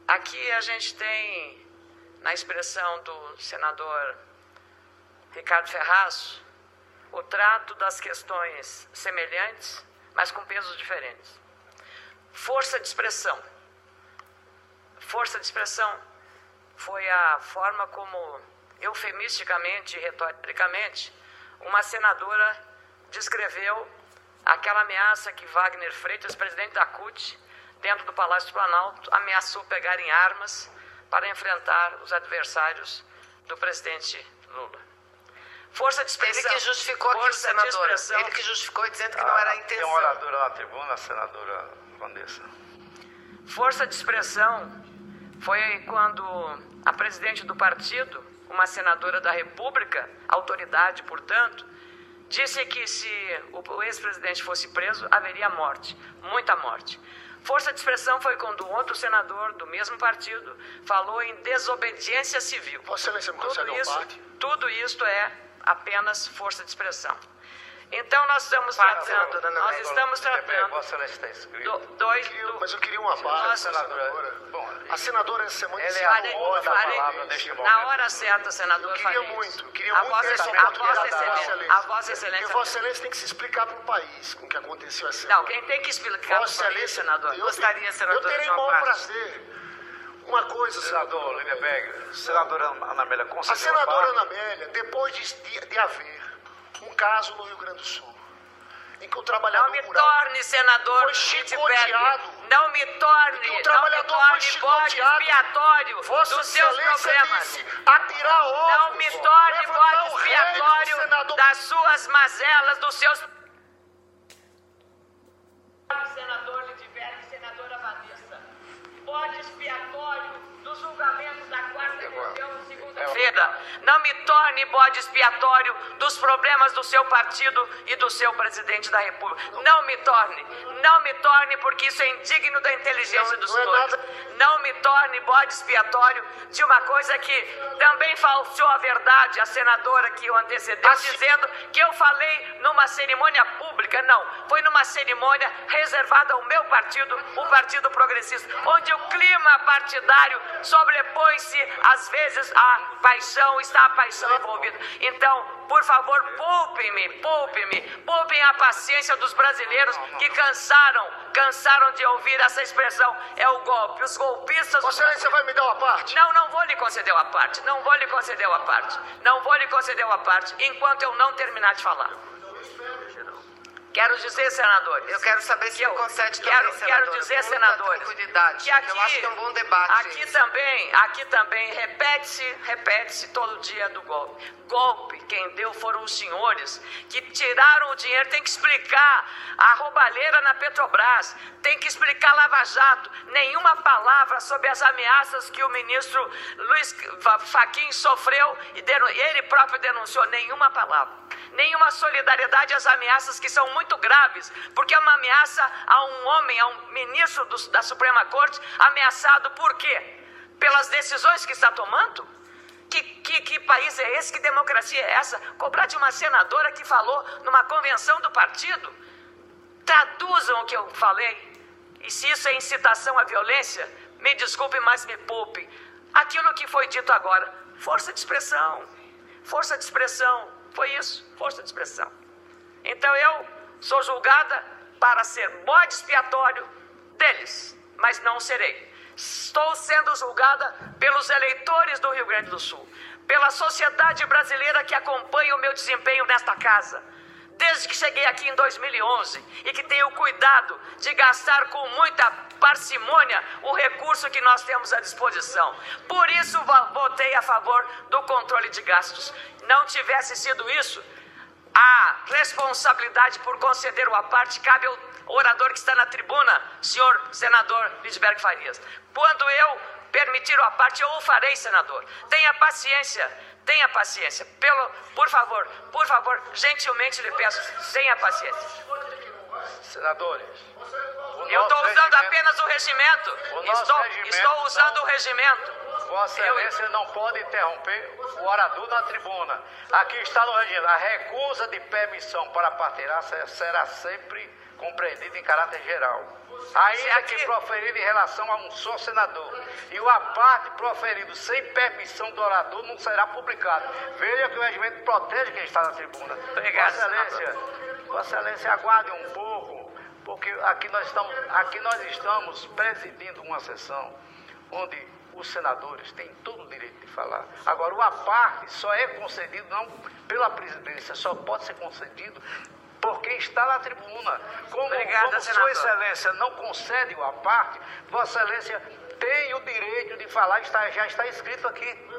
Aqui a gente tem, na expressão do senador Ricardo Ferraz, o trato das questões semelhantes, mas com pesos diferentes. Força de expressão. Força de expressão foi a forma como, eufemisticamente e retoricamente, uma senadora descreveu aquela ameaça que Wagner Freitas, presidente da CUT, dentro do Palácio do Planalto, ameaçou pegar em armas para enfrentar os adversários do presidente Lula. Força de expressão. Ele que justificou aquilo, senadora. Ele que justificou dizendo que não era a intenção. Tem uma oradora na tribuna, a senadora Vanessa. Força de expressão foi quando a presidente do partido, uma senadora da República, autoridade, portanto, disse que se o ex-presidente fosse preso, haveria morte, muita morte. Força de expressão foi quando outro senador do mesmo partido falou em desobediência civil. Vossa Excelência me concede uma parte? Tudo isso é apenas força de expressão. Então nós estamos tratando, Vossa Excelência está inscrito. Mas eu queria uma parte, senadora. A senadora essa semana disse na hora certa, senador Queria muito a Vossa Excelência. Porque Vossa Excelência tem que se explicar para o país com o que aconteceu essa semana. Não, quem tem que explicar para o país, senador? Gostaria, senadora, eu terei de uma bom parte. prazer. Uma coisa, Senador Lindeberg, senadora Ana Amélia, concedeu a senadora Ana Amélia, depois de haver um caso no Rio Grande do Sul, em que o trabalhador rural... Não me torne senador foi chicoteado. Não me torne bode expiatório dos seus problemas. Atirar ovos. Não me torne bode expiatório das suas mazelas, dos seus... Senador Lindeberg, senadora Vanessa. Bode expiatório do julgamento da quarta reunião, segunda-feira. Não me torne bode expiatório dos problemas do seu partido e do seu presidente da República. Não me torne, porque isso é indigno da inteligência dos senhores. Não me torne bode expiatório de uma coisa que também falseou a verdade, a senadora que o antecedeu, dizendo que eu falei numa cerimônia pública. Não, foi numa cerimônia reservada ao meu partido, o Partido Progressista, onde o clima partidário sobrepõe-se, às vezes, à paixão, está a paixão envolvida. Então, por favor, poupem a paciência dos brasileiros que cansaram de ouvir essa expressão. É o golpe, os golpistas... Vossa Excelência vai me dar uma parte? Não vou lhe conceder uma parte, não vou lhe conceder uma parte, enquanto eu não terminar de falar. Quero dizer, senadores... Eu quero saber se eu concede também, senadora. Quero dizer, senadores... Que aqui, eu acho que é um bom debate. Aqui também repete-se todo dia do golpe. Golpe, quem deu foram os senhores que tiraram o dinheiro. Tem que explicar a roubalheira na Petrobras, tem que explicar a Lava Jato. Nenhuma palavra sobre as ameaças que o ministro Luiz Fachin sofreu e ele próprio denunciou. Nenhuma palavra. Nenhuma solidariedade às ameaças que são muito graves, porque é uma ameaça a um homem, a um ministro da Suprema Corte, ameaçado por quê? Pelas decisões que está tomando? Que país é esse? Que democracia é essa? Cobrar de uma senadora que falou numa convenção do partido? Traduzam o que eu falei. E se isso é incitação à violência, me desculpe, mas me poupe. Aquilo que foi dito agora, força de expressão. Força de expressão. Foi isso, força de expressão. Então eu sou julgada para ser bode expiatório deles, mas não serei. Estou sendo julgada pelos eleitores do Rio Grande do Sul, pela sociedade brasileira que acompanha o meu desempenho nesta casa, desde que cheguei aqui em 2011 e que tenho cuidado de gastar com muita parcimônia o recurso que nós temos à disposição. Por isso votei a favor do controle de gastos. Não tivesse sido isso, a responsabilidade por conceder o aparte cabe ao orador que está na tribuna, senhor senador Lindeberg Farias. Quando eu permitir o aparte, eu o farei, senador. Tenha paciência. Por favor, gentilmente lhe peço, tenha paciência. Senadores, eu estou usando apenas o regimento. Estou usando o regimento. Vossa Excelência não pode interromper o orador na tribuna. Aqui está no regimento. A recusa de permissão para partilhar será sempre compreendido em caráter geral, ainda que proferido em relação a um só senador, e o à parte proferido sem permissão do orador não será publicado. Veja que o regimento protege quem está na tribuna. Obrigado, Vossa Excelência, aguarde um pouco, porque aqui nós estamos presidindo uma sessão onde os senadores têm todo o direito de falar. Agora, o à parte só é concedido não pela presidência, só pode ser concedido por quem está na tribuna. Como Sua Excelência não concede o à parte, Vossa Excelência tem o direito de falar, já está escrito aqui.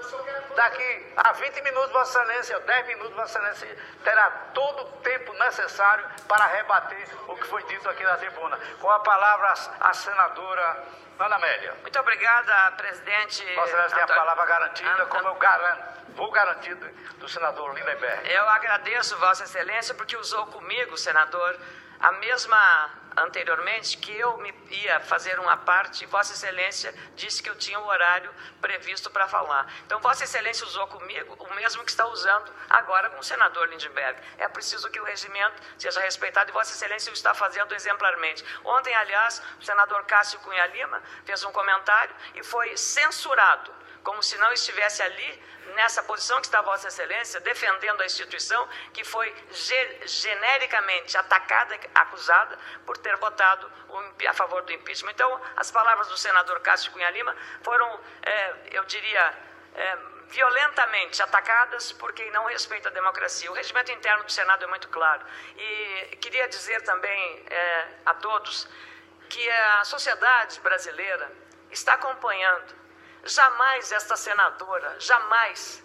Daqui a 20 minutos, Vossa Excelência, 10 minutos, Vossa Excelência terá todo o tempo necessário para rebater o que foi dito aqui na tribuna. Com a palavra, a senadora Ana Amélia. Muito obrigada, presidente. Vossa Excelência tem a palavra garantida, como eu vou garantir do senador Lindenberg. Eu agradeço, Vossa Excelência, porque usou comigo, senador, a mesma anteriormente que eu me ia fazer uma parte, Vossa Excelência disse que eu tinha um horário previsto para falar. Então, Vossa Excelência usou comigo o mesmo que está usando agora com o senador Lindenberg. É preciso que o regimento seja respeitado e Vossa Excelência o está fazendo exemplarmente. Ontem, aliás, o senador Cássio Cunha Lima fez um comentário e foi censurado, como se não estivesse ali, nessa posição que está Vossa Excelência, defendendo a instituição que foi genericamente atacada, acusada por ter votado a favor do impeachment. Então, as palavras do senador Cássio Cunha Lima foram, eu diria, violentamente atacadas por quem não respeita a democracia. O regimento interno do Senado é muito claro. E queria dizer também a todos que a sociedade brasileira está acompanhando. Jamais esta senadora, jamais,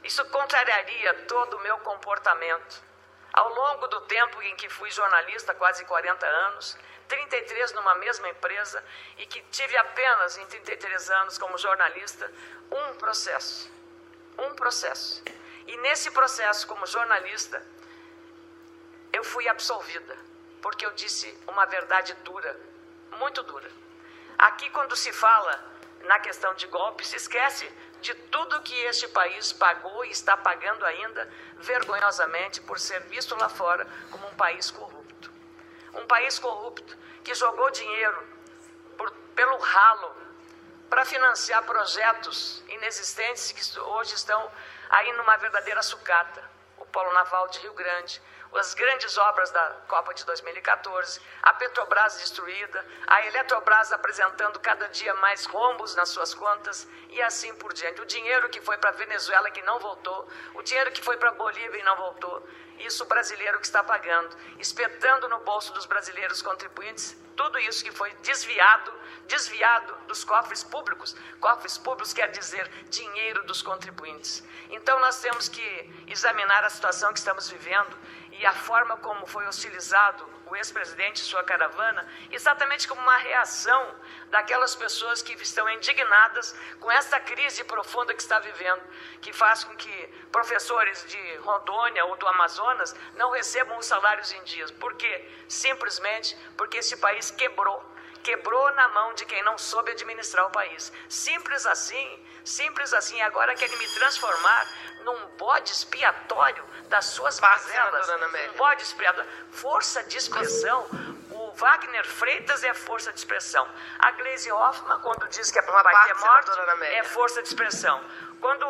isso contrariaria todo o meu comportamento. Ao longo do tempo em que fui jornalista, quase 40 anos, 33 numa mesma empresa, e que tive apenas em 33 anos como jornalista, um processo. E nesse processo, como jornalista, eu fui absolvida, porque eu disse uma verdade dura, muito dura. Aqui, quando se fala na questão de golpe, se esquece de tudo que este país pagou e está pagando ainda, vergonhosamente, por ser visto lá fora como um país corrupto. Um país corrupto que jogou dinheiro pelo ralo para financiar projetos inexistentes que hoje estão aí numa verdadeira sucata. O Polo Naval de Rio Grande, as grandes obras da Copa de 2014, a Petrobras destruída, a Eletrobras apresentando cada dia mais rombos nas suas contas e assim por diante. O dinheiro que foi para a Venezuela que não voltou, o dinheiro que foi para a Bolívia e não voltou, isso o brasileiro que está pagando, espetando no bolso dos brasileiros contribuintes, tudo isso que foi desviado dos cofres públicos. Cofres públicos quer dizer dinheiro dos contribuintes. Então nós temos que examinar a situação que estamos vivendo e a forma como foi hostilizado o ex-presidente e sua caravana, exatamente como uma reação daquelas pessoas que estão indignadas com essa crise profunda que está vivendo, que faz com que professores de Rondônia ou do Amazonas não recebam os salários em dias. Por quê? Simplesmente porque esse país quebrou na mão de quem não soube administrar o país. Simples assim, agora querem me transformar num bode expiatório das suas mazelas. Um bode expiatório. Força de expressão. O Wagner Freitas é força de expressão. A Gleisi Hoffmann, quando diz que vai ter morte, é força de expressão. Quando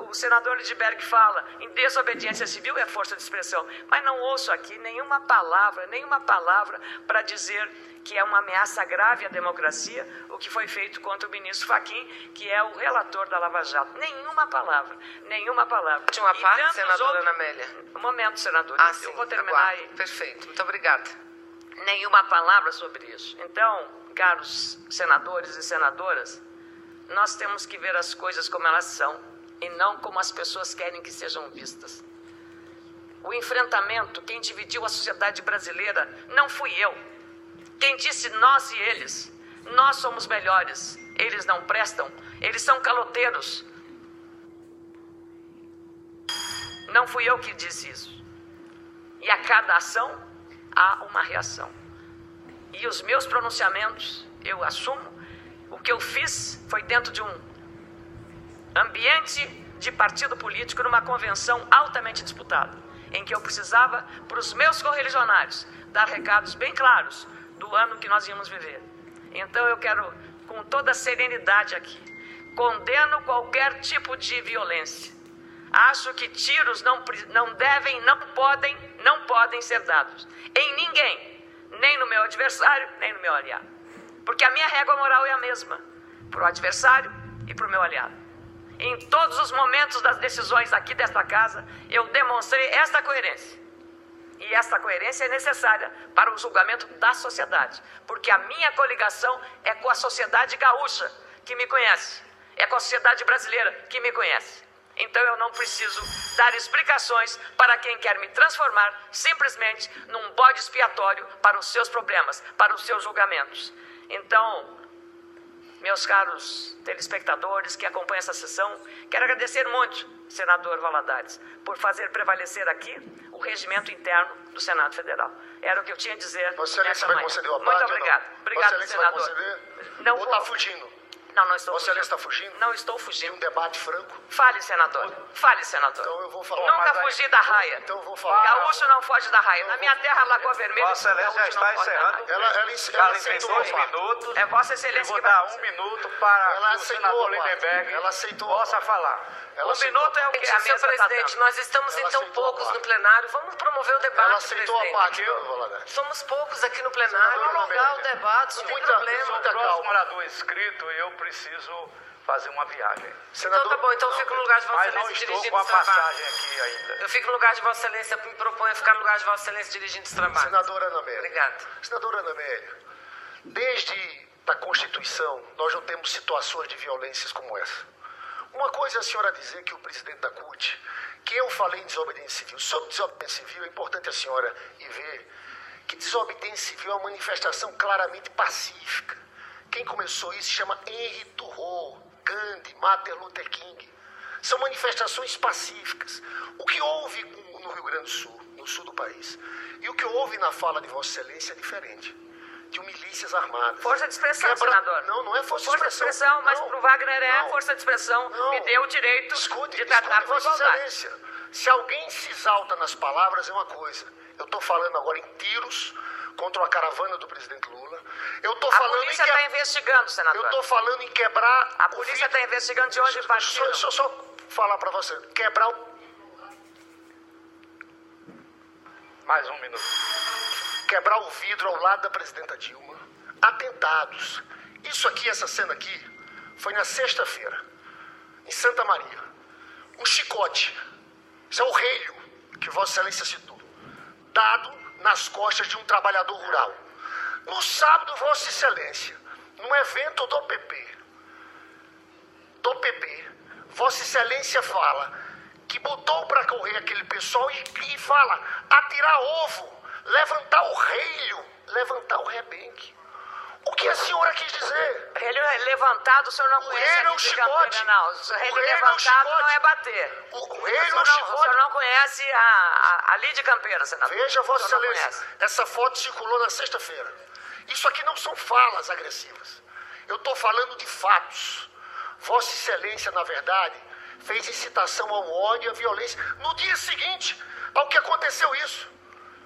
o senador Lindenberg fala em desobediência civil, é força de expressão. Mas não ouço aqui nenhuma palavra para dizer que é uma ameaça grave à democracia, o que foi feito contra o ministro Fachin, que é o relator da Lava Jato. Nenhuma palavra. Tinha uma parte, senadora Ana Amélia? Um momento, senadora. Eu vou terminar aí. Perfeito, muito obrigada. Nenhuma palavra sobre isso. Então, caros senadores e senadoras, nós temos que ver as coisas como elas são e não como as pessoas querem que sejam vistas. O enfrentamento, quem dividiu a sociedade brasileira, não fui eu. Quem disse nós e eles, nós somos melhores, eles não prestam, eles são caloteiros. Não fui eu que disse isso. E a cada ação há uma reação. E os meus pronunciamentos, eu assumo, o que eu fiz foi dentro de um ambiente de partido político, numa convenção altamente disputada. em que eu precisava, para os meus correligionários, dar recados bem claros do ano que nós íamos viver. Então eu quero, com toda serenidade aqui, condeno qualquer tipo de violência. Acho que tiros não podem ser dados em ninguém, nem no meu adversário, nem no meu aliado. Porque a minha régua moral é a mesma, para o adversário e para o meu aliado. Em todos os momentos das decisões aqui desta casa, eu demonstrei esta coerência. E esta coerência é necessária para o julgamento da sociedade, porque a minha coligação é com a sociedade gaúcha, que me conhece, é com a sociedade brasileira, que me conhece. Então eu não preciso dar explicações para quem quer me transformar simplesmente num bode expiatório para os seus problemas, para os seus julgamentos. Então, meus caros telespectadores que acompanham essa sessão, quero agradecer muito, senador Valadares, por fazer prevalecer aqui o regimento interno do Senado Federal. Era o que eu tinha a dizer. Vossa Excelência vai conceder a parte? Muito obrigado. Obrigado, Vossa Excelência senador. vai conceder? Não ou vou... está fugindo? Não estou Vossa Excelência está fugindo? Não estou De fugindo. um debate franco? Fale, senador. Fale, senador. Então eu vou falar. Nunca fugi da raia. Então eu vou falar. Gaúcho não foge da raia. Na minha terra, Lagoa Vermelha, Vossa Excelência já está encerrando. Ela Ela tem aceitou 2 a parte. minutos. é Vossa Eu Excelência vou que vai dar fazer. 1 minuto para Ela que o aceitou senador a parte. Lindenberg Ela aceitou a possa parte. falar. Ela Um aceitou minuto é o que a Senhor mesa está presidente, dando. nós estamos Ela então aceitou poucos a no parte. plenário. Vamos promover o debate, Ela aceitou a presidente. parte, dona Valadares. Somos poucos aqui no plenário. Senadora Prolongar o Amélia, debate, não tem muita- problema. O muita próximo calma. orador inscrito, eu preciso fazer uma viagem. Então tá bom, então eu fico no lugar de Vossa Mas não Excelência estou dirigindo com a esse trabalho. passagem aqui ainda. Eu fico no lugar de Vossa Excelência, me proponho a ficar no lugar de Vossa Excelência dirigindo esse trabalho. Senadora Ana Amélia. Obrigada. Senadora Ana Amélia, desde a Constituição, nós não temos situações de violências como essa. Uma coisa é a senhora dizer que o presidente da CUT, que eu falei em desobediência civil. Sobre desobediência civil, é importante a senhora ir ver que desobediência civil é uma manifestação claramente pacífica. Quem começou isso se chama Henry Thoreau, Gandhi, Martin Luther King. São manifestações pacíficas. O que houve no Rio Grande do Sul, no sul do país, e o que houve na fala de Vossa Excelência é diferente. De milícias armadas. Força de expressão, senador. Não é força de Força de expressão, mas Não. pro Wagner é Não. força de expressão. Não. Me deu o direito Escute, de tratar com Vossa igualdade. Excelência. Se alguém se exalta nas palavras, é uma coisa. Eu estou falando agora em tiros contra a caravana do presidente Lula. Eu estou A falando polícia em está investigando, Eu senador. estou falando em quebrar A o polícia vidro. está investigando de onde partiram. Deixa eu só falar para você. Quebrar o... Mais 1 minuto. Quebrar o vidro ao lado da presidenta Dilma. Atentados. Isso aqui, essa cena aqui, foi na sexta-feira, em Santa Maria. Um chicote. Isso é o relho que Vossa Excelência citou. Dado nas costas de um trabalhador rural. No sábado, Vossa Excelência, num evento do PP, Vossa Excelência fala que botou para correr aquele pessoal e fala atirar ovo, levantar o relho, levantar o rebenque. O que a senhora quis dizer? Relho é levantado, o senhor não O conhece relho é a um lei de chicote. Campanha, não. O relho O relho é um levantado chicote. não é bater. O O relho é um senhor chicote. não conhece a lei de Campeira, senador. Veja, Vossa O senhor não Excelência, conhece. essa foto circulou na sexta-feira. Isso aqui não são falas agressivas. Eu estou falando de fatos. Vossa Excelência, na verdade, fez incitação ao ódio e à violência. No dia seguinte ao que aconteceu isso,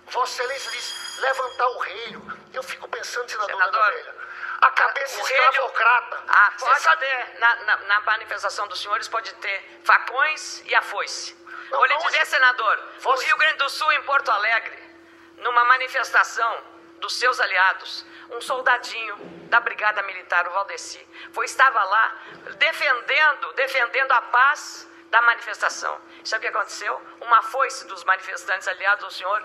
Vossa Excelência disse levantar o relho. Eu fico pensando, senadora Ana Amélia, a cabeça O relho- escravocrata. Você Pode sabe- ter, na manifestação dos senhores, pode ter facões e a foice. Não, Vou lhe não, dizer, senador, Vossa- no Rio Grande do Sul, em Porto Alegre, numa manifestação dos seus aliados, um soldadinho da Brigada Militar, o Valdeci, estava lá defendendo a paz da manifestação. Sabe o que aconteceu? Uma foice dos manifestantes aliados ao senhor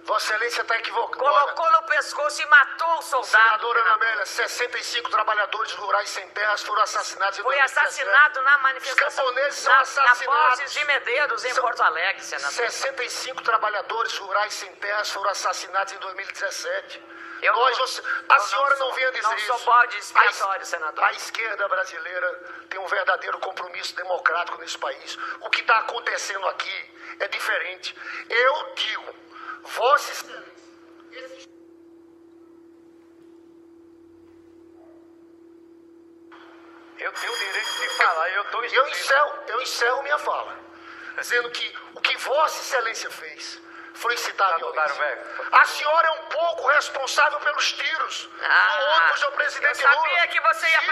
Vossa Excelência está equivocada. colocou no pescoço e matou o soldado. Senadora Ana Amélia, 65 trabalhadores rurais sem terras foram assassinados em Foi 2017. assassinado na manifestação. Os camponeses são na assassinados. Borges de Medeiros, em São- Porto Alegre, senador. 65 trabalhadores rurais sem terras foram assassinados em 2017. A senhora não venha dizer não isso. sou bode expiatório, senador. A esquerda brasileira tem um verdadeiro compromisso democrático nesse país. O que está acontecendo aqui é diferente. Eu digo, Vossa Excelência, Eu tenho o direito de falar, eu estou eu encerro minha fala. dizendo que o que Vossa Excelência fez foi incitar a violência. A senhora é um pouco responsável pelos tiros no ônibus do presidente Lula. Eu sabia que você ia...